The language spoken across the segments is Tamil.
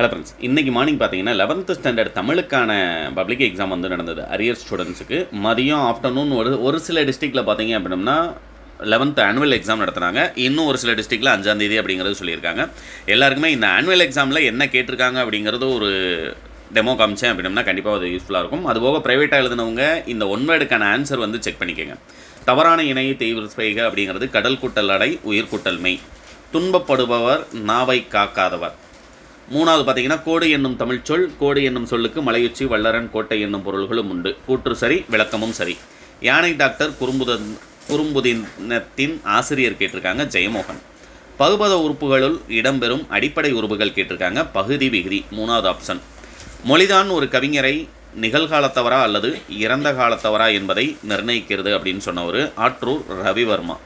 ஹலோ ஃப்ரெண்ட்ஸ், இன்றைக்கி மார்னிங் பார்த்தீங்கன்னா 11th ஸ்டாண்டர்ட் தமிழுக்கான பப்ளிக் எக்ஸாம் வந்து நடந்தது அரியர் ஸ்டூடெண்ட்ஸுக்கு. மதியம் ஆஃப்டர்நூன் ஒரு சில டிஸ்ட்ரிக்டில் பார்த்தீங்க அப்படின்னா 11th ஆனுவல் எக்ஸாம் நடத்துனாங்க. இன்னும் ஒரு சில டிஸ்ட்ரிக்டில் 5ஆம் தேதி அப்படிங்கிறது சொல்லியிருக்காங்க. எல்லாருக்குமே இந்த ஆனுவல் எக்ஸாமில் என்ன கேட்டிருக்காங்க அப்படிங்கிறது ஒரு டெமோ காமிச்சேன் அப்படின்னா கண்டிப்பாக அது யூஸ்ஃபுல்லாக இருக்கும். அதுபோக ப்ரைவேட்டாக எழுதினவங்க இந்த ஒன்வேர்டுக்கான ஆன்சர் வந்து செக் பண்ணிக்கோங்க. தவறான இணையை தீவிர செய்க அப்படிங்கிறது கடல் கூட்டல் அடை உயிர் கூட்டல் மெய். துன்பப்படுபவர் நாவை காக்காதவர். மூணாவது பார்த்தீங்கன்னா கோடு என்னும் தமிழ்ச்சொல். கோடு என்னும் சொல்லுக்கு மலையுச்சி வல்லரன் கோட்டை என்னும் பொருள்களும் உண்டு. கூற்று சரி, விளக்கமும் சரி. யானை டாக்டர் குறும்புதினத்தின் ஆசிரியர் கேட்டிருக்காங்க ஜெயமோகன். பகுபத உறுப்புகளுள் இடம்பெறும் அடிப்படை உறுப்புகள் கேட்டிருக்காங்க பகுதி விகுதி, மூணாவது ஆப்ஷன். மொழிதான் ஒரு கவிஞரை நிகழ்காலத்தவரா அல்லது இறந்த காலத்தவரா என்பதை நிர்ணயிக்கிறது அப்படின்னு சொன்னவர் ஆற்றூர் ரவிவர்மா.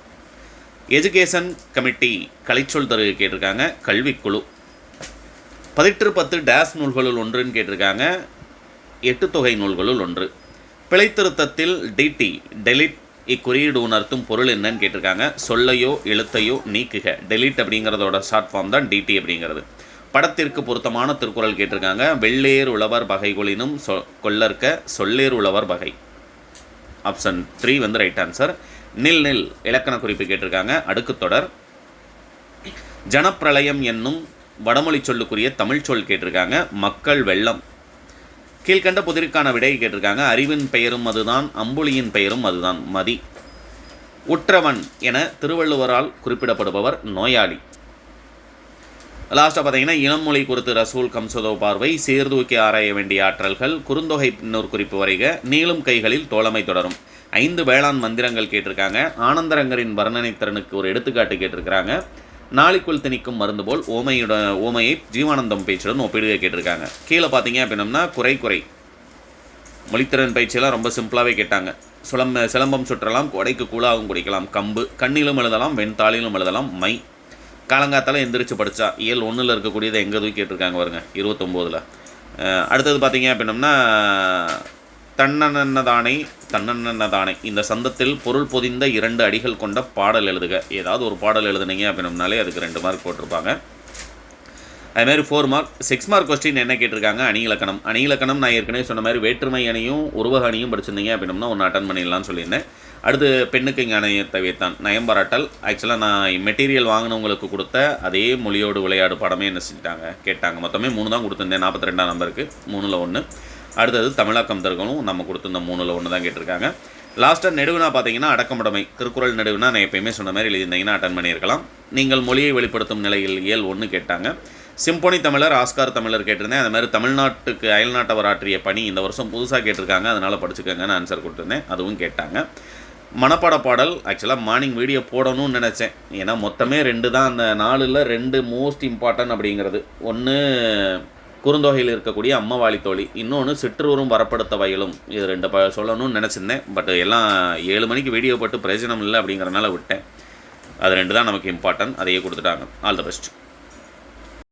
எஜுகேஷன் கமிட்டி கலைச்சொல் தரு கேட்டிருக்காங்க கல்விக்குழு. 10 டேஸ் நூல்களுள் ஒன்றுன்னு கேட்டிருக்காங்க 8 தொகை நூல்களுள் ஒன்று. பிழைத்திருத்தத்தில் டிடி டெலிட் இக்குறியீடு உணர்த்தும் பொருள் என்னன்னு கேட்டிருக்காங்க சொல்லையோ எழுத்தையோ நீக்குக. டெலிட் அப்படிங்கிறதோட ஷார்ட் ஃபார்ம் தான் டிடி அப்படிங்கிறது. படத்திற்கு பொருத்தமான திருக்குறள் கேட்டிருக்காங்க வெள்ளேர் உழவர் பகைகொளினும் கொல்லற்க சொல்லேர் உழவர் பகை. ஆப்ஷன் 3 வந்து ரைட் ஆன்சர். நில் இலக்கண குறிப்பு கேட்டிருக்காங்க அடுக்கு தொடர். ஜனப்பிரளயம் என்னும் வடமொழி சொல்லுக்குரிய தமிழ் சொல் கேட்டிருக்காங்க மக்கள் வெள்ளம். கீழ்கண்ட புதிருக்கான விடையை கேட்டிருக்காங்க அறிவின் பெயரும் அதுதான், அம்புலியின் பெயரும் அதுதான், மதி. உற்றவன் என திருவள்ளுவரால் குறிப்பிடப்படுபவர் நோயாளி. லாஸ்ட்டாக பார்த்தீங்கன்னா இளமொழி குறித்து ரசூல் கம்சதோ பார்வை, சீர்தூக்கி ஆராய வேண்டிய ஆற்றல்கள், குறுந்தொகை பின்னூர் குறிப்பு வரைக, நீளும் கைகளில் தோழமை தொடரும். 5 வேளாண் மந்திரங்கள் கேட்டிருக்காங்க. ஆனந்தரங்கரின் வர்ணனை திறனுக்கு ஒரு எடுத்துக்காட்டு கேட்டிருக்கிறாங்க. நாளிக்குள் திணிக்கும் மருந்து போல் ஓமையை ஜீவானந்தம் பேச்சுடன் ஒப்பிடுக கேட்டிருக்காங்க. கீழே பார்த்தீங்க அப்படின்னம்னா குறை மொழித்திறன் பயிற்சியெல்லாம் ரொம்ப சிம்பிளாகவே கேட்டாங்க. சிலம்பம் சுற்றலாம், கொடைக்கு கூழாகவும் குடிக்கலாம், கம்பு கண்ணிலும் எழுதலாம், வெண்தாளிலும் எழுதலாம், மை. காலங்காத்தால் எந்திரிச்சு படித்தா இயல் 1 இருக்கக்கூடியதை எங்கே தூக்கி கேட்டிருக்காங்க பாருங்க 29. அடுத்தது பார்த்தீங்க அப்படின்னம்னா தன்னன்னதானை இந்த சந்தத்தில் பொருள் பொதிந்த 2 அடிகள் கொண்ட பாடல் எழுதுக. ஏதாவது ஒரு பாடல் எழுதுனீங்க அப்படின்னாலே அதுக்கு 2 மார்க் போட்டிருப்பாங்க. அதுமாதிரி 4 மார்க். 6 மார்க் கொஸ்டின் என்ன கேட்டிருக்காங்க அணி இலக்கணம் நான் ஏற்கனவே சொன்ன மாதிரி வேற்றுமை அணியும் உருவக அணியும் படிச்சிருந்தீங்க அப்படின்னா ஒன்று அட்டன் பண்ணிடலாம்னு சொல்லியிருந்தேன். அடுத்து பெண்ணுக்கு இங்கே அணையத்தவைத்தான் நயம்பாராட்டல். ஆக்சுவலாக நான் மெட்டீரியல் வாங்கினவங்களுக்கு கொடுத்த அதே மொழியோடு விளையாடு படமே என்ன செஞ்சுட்டாங்க கேட்டாங்க. மொத்தமே 3 தான் கொடுத்துருந்தேன் 42ஆம் நம்பருக்கு 3ல் 1. அடுத்தது தமிழாக்கம் தருகணும் நம்ம கொடுத்துருந்த 3ல் 1 தான் கேட்டிருக்காங்க. லாஸ்ட்டாக நெடுவினா பார்த்தீங்கன்னா அடக்கமுடைமை திருக்குறள் நெடுவினா நான் எப்பயுமே சொன்ன மாதிரி எழுதியிருந்தீங்கன்னா அட்டன் பண்ணியிருக்கலாம். நீங்கள் மொழியை வெளிப்படுத்தும் நிலையில் இயல் 1 கேட்டாங்க. சிம்போனி தமிழர் ஆஸ்கார் தமிழர் கேட்டிருந்தேன். அது மாதிரி தமிழ்நாட்டுக்கு அயல்நாட்டவர் ஆற்றிய பணி இந்த வருஷம் புதுசாக கேட்டிருக்காங்க, அதனால் படிச்சுக்கோங்கன்னு ஆன்சர் கொடுத்துருந்தேன், அதுவும் கேட்டாங்க. மனப்பாட பாடல் ஆக்சுவலாக மார்னிங் வீடியோ போடணும்னு நினச்சேன். ஏன்னா மொத்தமே 2 தான், அந்த 4ல் 2 மோஸ்ட் இம்பார்ட்டன்ட் அப்படிங்கிறது. ஒன்று குறுந்தொகையில் இருக்கக்கூடிய அம்மவாளி தோழி, இன்னொன்று சிற்றூரும் வரப்படுத்த வயலும். இது 2 சொல்லணும்னு நினச்சிருந்தேன். பட் எல்லாம் 7 மணிக்கு வீடியோ போட்டு பிரயோஜனம் இல்லை அப்படிங்கிறனால விட்டேன். அது 2 தான் நமக்கு இம்பார்ட்டன்ட், அதையே கொடுத்துட்டாங்க. All the best.